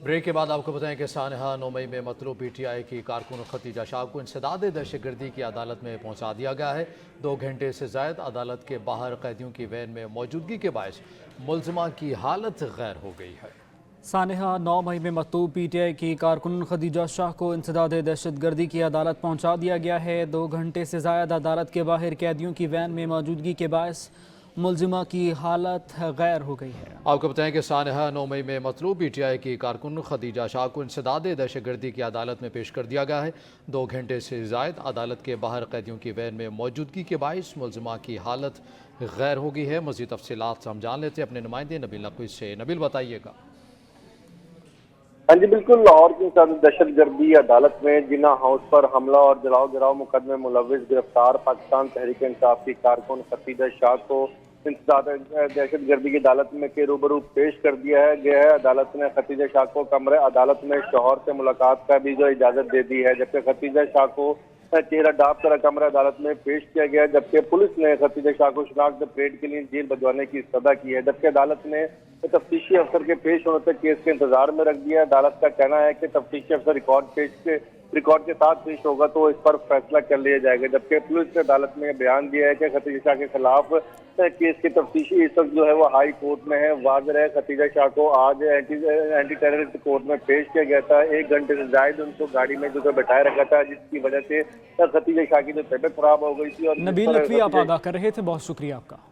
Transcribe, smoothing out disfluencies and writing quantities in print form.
Break के बाद आपको बताएं कि सानहा 9 मई में मतलूब पीटीआई की कारकुन खतीजा शाह को इंसदाद दहशतगर्दी की अदालत में पहुंचा दिया गया है। 2 घंटे से ज़ायद अदालत के बाहर कैदियों की वैन में मौजूदगी के बायस मुल्ज़िमा की हालत गैर हो गई है। सानहा 9 मई में मतलूब पीटीआई की कारकुन खतीजा शाह को इंसदाद दहशतगर्दी की अदालत पहुंचा दिया गया है। 2 घंटे से ज़ायद अदालत के बाहर कैदियों की वैन में मौजूदगी के बायस मुल्ज़िमा की हालत गैर हो गई है। आपको बताएं कि सानहा 9 मई में मतलूब पीटीआई की कारकुन खतीजा शाह को इंसदाद दहशतगर्दी की अदालत में पेश कर दिया गया है। 2 घंटे से ज़ायद अदालत के बाहर कैदियों की वैन में मौजूदगी के बायस मुल्ज़िमा की हालत गैर हो गई है। मज़ीद तफसीलात हम जान लेते हैं अपने नुमाइंदे नबील नकवी से। नबील, बताइएगा। हाँ जी बिल्कुल। लाहौर की दहशतगर्दी अदालत में जिन्ना हाउस पर हमला और जलाओ गिराव मुकदमे मुलविस गिरफ्तार पाकिस्तान तहरीक इंसाफ की कारकुन खतीजा शाह को इंसदाद दहशतगर्दी की अदालत में के रूबरू पेश कर दिया गया है। अदालत ने खतीजा शाह को कमरे अदालत में शौहर से मुलाकात का भी जो इजाजत दे दी है, जबकि खतीजा शाह को चेहरा ढांप कर कमरा अदालत में पेश किया गया, जबकि पुलिस ने खतीजा शाह को शनाख्त परेड के लिए जेल भिजवाने की सदा की है। जबकि अदालत ने तफ्तीशी अफसर के पेश होने तक केस के इंतजार में रख दिया। अदालत का कहना है कि तफ्तीशी अफसर रिकॉर्ड के साथ पेश होगा तो इस पर फैसला कर लिया जाएगा। जबकि पुलिस ने अदालत में बयान दिया है कि खतीजा शाह के खिलाफ केस की तफ्तीशी इस वक्त जो है वो हाई कोर्ट में है। वाज़ेह है खतीजा शाह को आज एंटी टेररिस्ट कोर्ट में पेश किया गया था। 1 घंटे से ज्यादा उनको गाड़ी में जो बैठाए रखा था, जिसकी वजह से खतीजा शाह की जो तबीयत खराब हो गई थी। और नबील नकवी आप आगाह कर रहे थे, बहुत शुक्रिया आपका।